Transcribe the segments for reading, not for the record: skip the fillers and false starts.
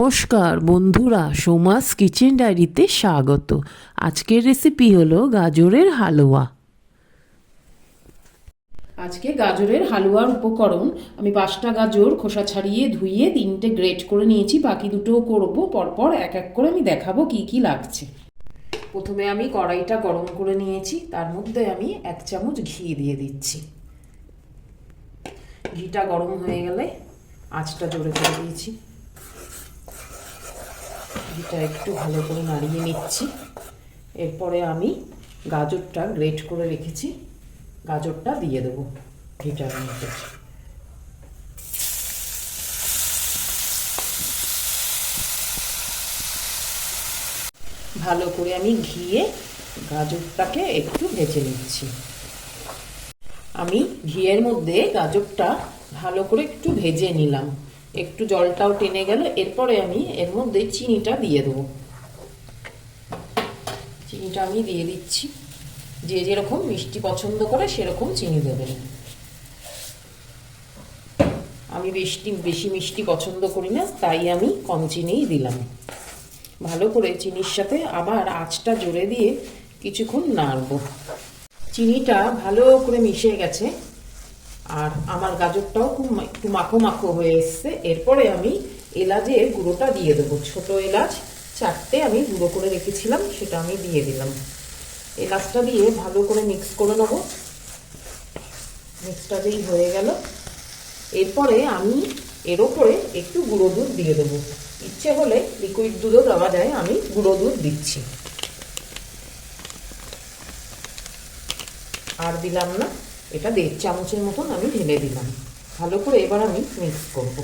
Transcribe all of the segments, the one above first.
নমস্কার বন্ধুরা, সোমাস কিচেন ডায়েরিতে স্বাগত। আজকের রেসিপি হলো গাজরের হালুয়া। আজকে গাজরের হালুয়ার উপকরণ আমি 5টা গাজর খোসা ছাড়িয়ে ধুইয়ে 3টে গ্রেট করে নিয়েছি, বাকি দুটোও করব। পরপর এক এক করে আমি দেখাবো কি কি লাগছে। প্রথমে আমি কড়াইটা গরম করে নিয়েছি, তার মধ্যে আমি 1 চামচ ঘি দিয়ে দিচ্ছি। ঘিটা গরম হয়ে গেলে আঁচটা জোরে করে দিয়েছি। ঘিটা একটু ভালো করে নাড়িয়ে নিচ্ছি। এরপরে আমি গাজরটা গ্রেট করে রেখেছি, গাজরটা দিয়ে দেবো ঘিটার মধ্যে। ভালো করে আমি ঘিয়ে গাজরটাকে একটু ভেজে নিচ্ছি। আমি ঘিয়ের মধ্যে গাজরটা ভালো করে একটু ভেজে নিলাম, একটু জলটাও টেনে গেল। এরপরে আমি এর মধ্যে চিনিটা দিয়ে দেবো। চিনিটা আমি দিয়ে দিচ্ছি, যে যেরকম মিষ্টি পছন্দ করে সেরকম চিনি দেবেন। আমি বেশি মিষ্টি পছন্দ করি না, তাই আমি কম চিনিই দিলাম। ভালো করে চিনির সাথে আবার আঁচটা জোরে দিয়ে কিছুক্ষণ নাড়ব। চিনিটা ভালো করে মিশে গেছে আর আমার গাজরটাও খুব একটু মাখো মাখো হয়ে এসছে। এরপরে আমি এলাচের গুঁড়োটা দিয়ে দেবো। ছোট এলাচ 4টে আমি গুঁড়ো করে রেখেছিলাম, সেটা আমি দিয়ে দিলাম। এলাচটা দিয়ে ভালো করে মিক্স করে নেবো। মিক্সটা যেই হয়ে গেল, এরপরে আমি এর ওপরে একটু গুঁড়ো দুধ দিয়ে দেবো। ইচ্ছে হলে লিকুইড দুধও দেওয়া যায়, আমি গুঁড়ো দুধ দিচ্ছি। আর দিলাম না, এটা 1.5 চামচের মতন আমি ঢেলে দিলাম। ভালো করে এবার আমি মিক্স করব।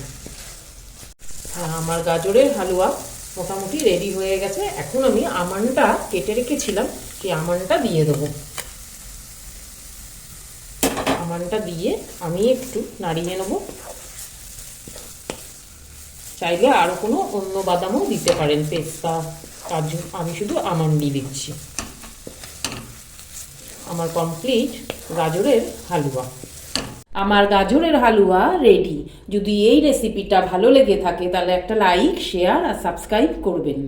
হ্যাঁ, আমার গাজরের হালুয়া মোটামুটি রেডি হয়ে গেছে। এখন আমি আমন্ডটা কেটে রেখেছিলাম, সেই আমন্ডটা দিয়ে দেবো। আমন্ডটা দিয়ে আমি একটু নাড়িয়ে নেব। চাইলে আরও কোনো অন্য বাদামও দিতে পারেন, পেস্তা, কাজু। আমি শুধু আমন্ডই দিচ্ছি। আমার কমপ্লিট গাজরের হালুয়া। আমার গাজরের হালুয়া রেডি। যদি এই রেসিপিটা ভালো লেগে থাকে তাহলে একটা লাইক, শেয়ার আর সাবস্ক্রাইব করবেন।